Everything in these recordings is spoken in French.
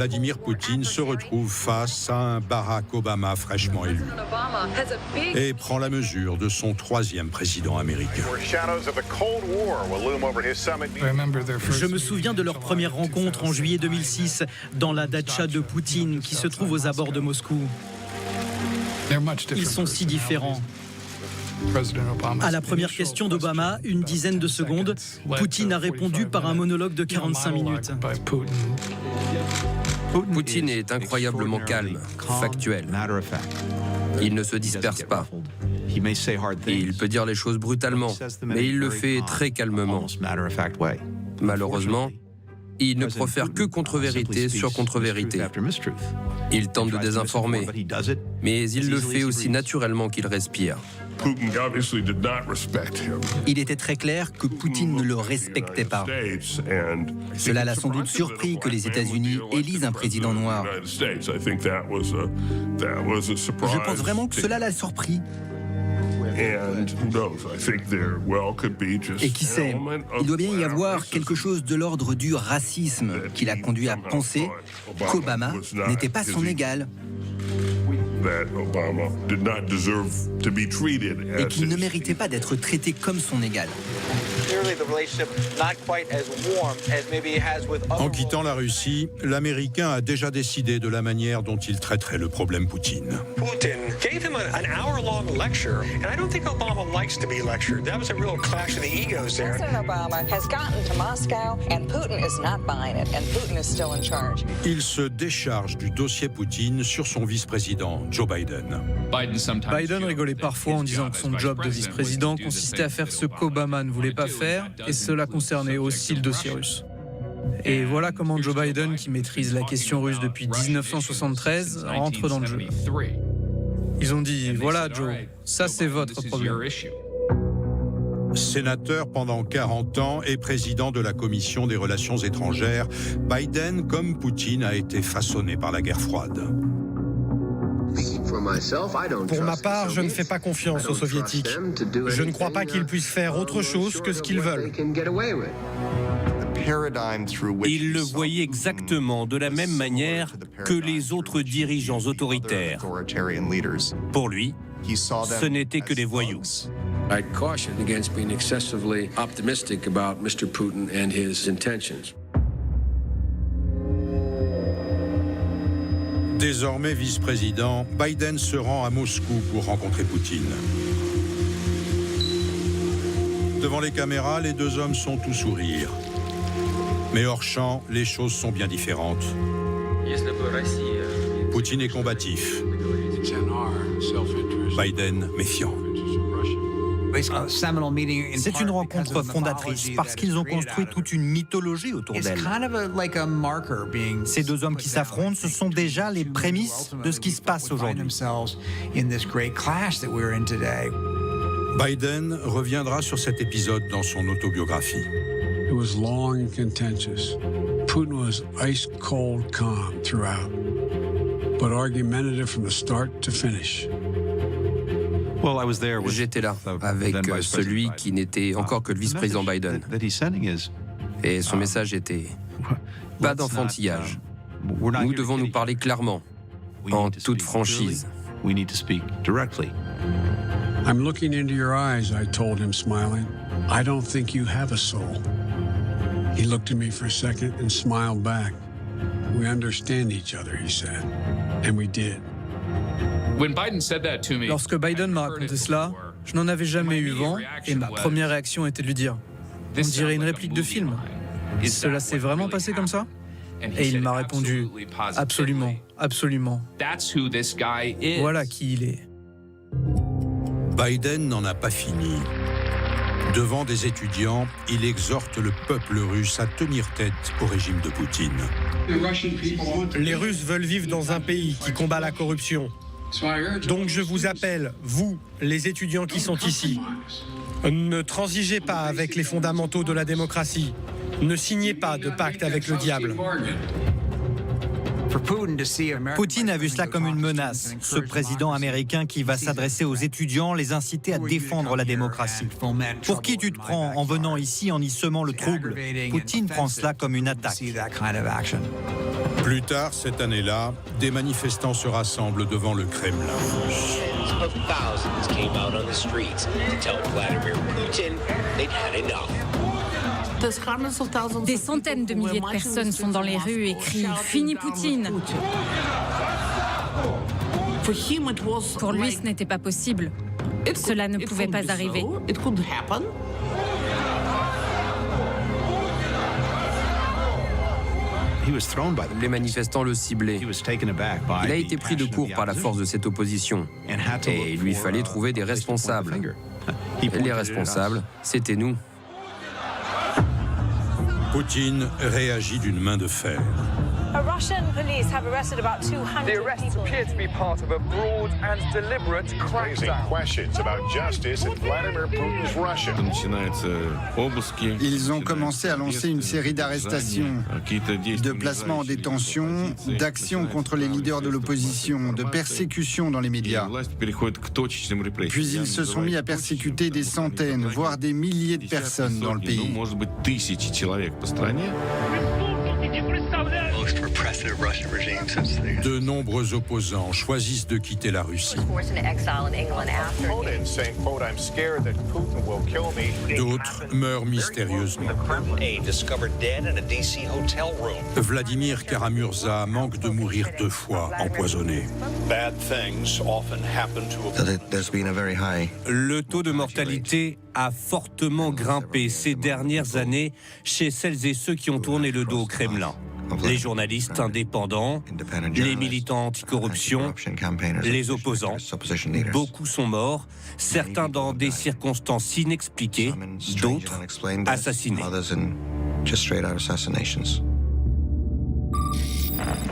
Vladimir Poutine se retrouve face à un Barack Obama fraîchement élu et prend la mesure de son troisième président américain. Je me souviens de leur première rencontre en juillet 2006 dans la datcha de Poutine qui se trouve aux abords de Moscou. Ils sont si différents. À la première question d'Obama, une dizaine de secondes, Poutine a répondu par un monologue de 45 minutes. Poutine est incroyablement calme, factuel. Il ne se disperse pas. Il peut dire les choses brutalement, mais il le fait très calmement. Malheureusement, il ne profère que contre-vérité sur contre-vérité. Il tente de désinformer, mais il le fait aussi naturellement qu'il respire. Il était très clair que Poutine ne le respectait pas. Cela l'a sans doute surpris que les États-Unis élisent un président noir. Je pense vraiment que cela l'a surpris. Et qui sait, il doit bien y avoir quelque chose de l'ordre du racisme qui l'a conduit à penser qu'Obama n'était pas son égal. Et qu'il ne méritait pas d'être traité comme son égal. En quittant la Russie, l'Américain a déjà décidé de la manière dont il traiterait le problème Poutine. Putin gave him an hour-long lecture, and I don't think Obama likes to be lectured. That was a real clash of the egos there. President Obama has gotten to Moscow, and Putin is not buying it, and Putin is still in charge. Il se décharge du dossier Poutine sur son vice-président, Joe Biden. Biden rigolait parfois en disant que son job de vice-président consistait à faire ce qu'Obama ne voulait pas faire, et cela concernait aussi le dossier russe. Et voilà comment Joe Biden, qui maîtrise la question russe depuis 1973, rentre dans le jeu. Ils ont dit, voilà Joe, ça c'est votre problème. Sénateur pendant 40 ans et président de la Commission des Relations étrangères, Biden, comme Poutine, a été façonné par la guerre froide. Pour ma part, je ne fais pas confiance aux Soviétiques. Je ne crois pas qu'ils puissent faire autre chose que ce qu'ils veulent. Il le voyait exactement de la même manière que les autres dirigeants autoritaires. Pour lui, ce n'étaient que des voyous. I caution against being excessively optimistic about Mr. Putin and his intentions. Désormais vice-président, Biden se rend à Moscou pour rencontrer Poutine. Devant les caméras, les deux hommes sont tout sourire. Mais hors champ, les choses sont bien différentes. Poutine est combatif. Biden méfiant. C'est une rencontre fondatrice parce qu'ils ont construit toute une mythologie autour d'elle. Ces deux hommes qui s'affrontent, ce sont déjà les prémices de ce qui se passe aujourd'hui. Biden reviendra sur cet épisode dans son autobiographie. It was long and contentious. Putin was ice-cold calm throughout, but argumentative from the start to finish. J'étais là avec celui qui n'était encore que le vice-président Biden. Et son message était « Pas d'enfantillage. Nous devons nous parler clairement, en toute franchise. » I'm looking into your eyes, I told him, smiling. I don't think you have a soul. He looked at me for a second and smiled back. We understand each other, he said. And we did. Lorsque Biden m'a raconté cela, je n'en avais jamais eu vent et ma première réaction était de lui dire « On dirait une réplique de film. Cela s'est vraiment passé comme ça ?» Et il m'a répondu « Absolument, absolument. Voilà qui il est. » Biden n'en a pas fini. Devant des étudiants, il exhorte le peuple russe à tenir tête au régime de Poutine. Les Russes veulent vivre dans un pays qui combat la corruption. Donc je vous appelle, vous, les étudiants qui sont ici, ne transigez pas avec les fondamentaux de la démocratie. Ne signez pas de pacte avec le diable. Poutine a vu cela comme une menace. Ce président américain qui va s'adresser aux étudiants, les inciter à défendre la démocratie. Pour qui tu te prends en venant ici, en y semant le trouble? Poutine prend cela comme une attaque. Plus tard cette année-là, des manifestants se rassemblent devant le Kremlin. Des centaines de milliers de personnes sont dans les rues et crient « Fini Poutine !» Pour lui, ce n'était pas possible. Cela ne pouvait pas arriver. Les manifestants le ciblaient. Il a été pris de court par la force de cette opposition. Et il lui fallait trouver des responsables. Et les responsables, c'était nous. Poutine réagit d'une main de fer. Russian police have arrested about 200 people. The arrests appear to be part of a broad and deliberate crackdown. Questions about justice in Vladimir Putin's Russia. Ils ont commencé à lancer une série d'arrestations, de placements en détention, d'actions contre les leaders de l'opposition, de persécutions dans les médias. Puis ils se sont mis à persécuter des centaines, voire des milliers de personnes dans le pays. De nombreux opposants choisissent de quitter la Russie. D'autres meurent mystérieusement. Vladimir Karamurza manque de mourir 2 fois empoisonné. Le taux de mortalité a fortement grimpé ces dernières années chez celles et ceux qui ont tourné le dos au Kremlin. Les journalistes indépendants, les militants anticorruption, les opposants. Beaucoup sont morts, certains dans des circonstances inexpliquées, d'autres assassinés.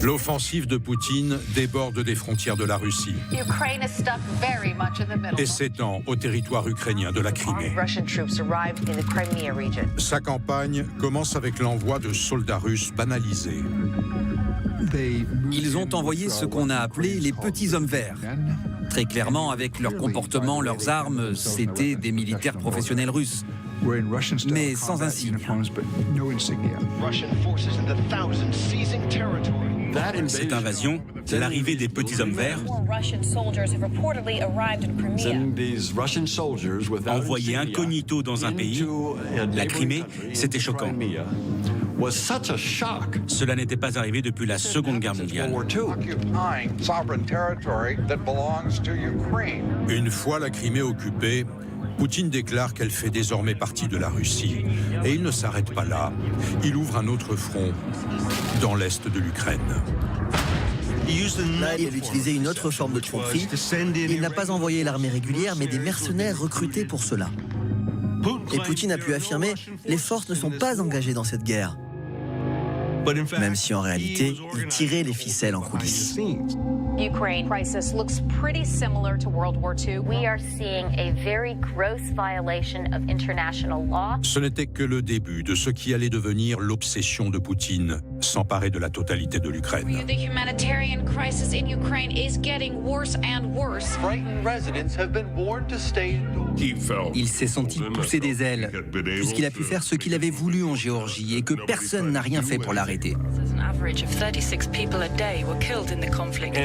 L'offensive de Poutine déborde des frontières de la Russie et s'étend au territoire ukrainien de la Crimée. Sa campagne commence avec l'envoi de soldats russes banalisés. Ils ont envoyé ce qu'on a appelé les petits hommes verts. Très clairement, avec leur comportement, leurs armes, c'était des militaires professionnels russes. Mais sans insigne. Cette invasion, l'arrivée des petits hommes verts, envoyés incognito dans un pays, la Crimée, c'était choquant. Cela n'était pas arrivé depuis la Seconde Guerre mondiale. Une fois la Crimée occupée, Poutine déclare qu'elle fait désormais partie de la Russie. Et il ne s'arrête pas là. Il ouvre un autre front dans l'est de l'Ukraine. Là, il a utilisé une autre forme de tromperie. Il n'a pas envoyé l'armée régulière, mais des mercenaires recrutés pour cela. Et Poutine a pu affirmer « Les forces ne sont pas engagées dans cette guerre ». Même si en réalité, il tirait les ficelles en coulisses. Ukraine crisis looks pretty similar to World War II. We are seeing a very gross violation of international law. Ce n'était que le début de ce qui allait devenir l'obsession de Poutine, s'emparer de la totalité de l'Ukraine. The humanitarian crisis in Ukraine is getting worse and worse. Frightened residents have been warned to stay indoors. Il s'est senti pousser des ailes, puisqu'il a pu faire ce qu'il avait voulu en Géorgie et que personne n'a rien fait pour l'arrêter. An average of 36 people a day were killed in the conflict.